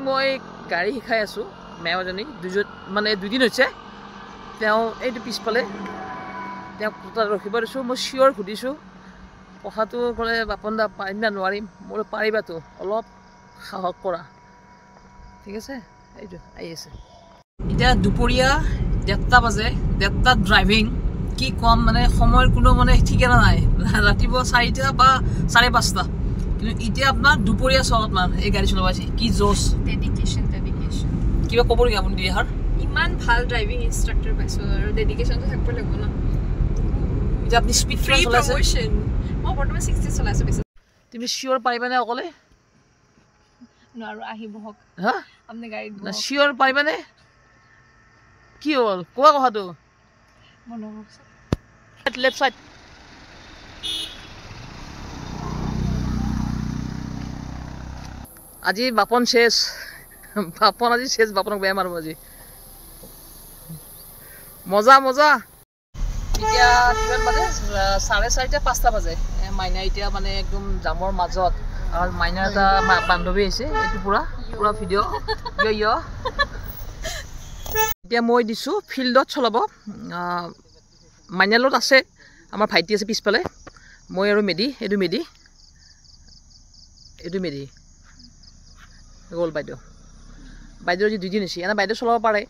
মই গাড়ী শিকাই আছোঁ মেমজনী মানে দুদিন হৈছে তেওঁ এইটো পিছফালে তেওঁক তাত ৰখিব দিছোঁ মই চিয়'ৰ সুধিছোঁ পঢ়াটো ক'লে বাপন দা পাৰিম না নোৱাৰিম মোৰ পাৰিবাতো অলপ সাহস কৰা ঠিক আছে এইটো আহি আছে এতিয়া দুপৰীয়া 1:30 বাজে 1:30 ড্ৰাইভিং কি কম মানে সময়ৰ কোনো মানে ঠিকনা নাই ৰাতিপুৱা 4টা বা 5:30 কিন্তু এতিয়া আপোনাৰ দুপৰীয়া 6 মান এই গাড়ী চলাবাইছে কি জোছ ডেডিকেশ্যন কিবা ক'ব নেকি আপুনি দিহাৰ ইমান ভাল ড্ৰাইভিং ইনষ্ট্ৰাক্টৰ পাইছোঁ আৰু ডেডিকেশ্যনটো থাকিব লাগিব ন এতিয়া আপুনি স্পীড ফ্ৰী চলাইছে মই বৰ্তমান 60 চলাইছোঁ বেছি তুমি চিয়'ৰ পাৰিবানে অকলে নোৱাৰো আহিব হওক হা আপুনি গাড়ীত না চিয়'ৰ পাৰিবানে কি হ'ল কোৱা কথাটো লেফ্ট চাইড আজি বাপন শেষ বাপন আজি শেষ বাপনক বেয়া মাৰিব আজি মজা মজা এতিয়া কিমান বাজে 4:30 5টা বাজে মাইনা এতিয়া মানে একদম জামৰ মাজত আৰু মাইনাৰ এটা বান্ধৱী আহিছে এইটো পুৰা ভিডিঅ' এতিয়া মই দিছোঁ ফিল্ডত চলাব মাইনাৰ লগত আছে আমাৰ ভাইটি আছে পিছফালে মই আৰু মেডি এইটো মেডি গ'ল বাইদেউ আজি 2 দিন হৈছে এনে বাইদেউ চলাব পাৰে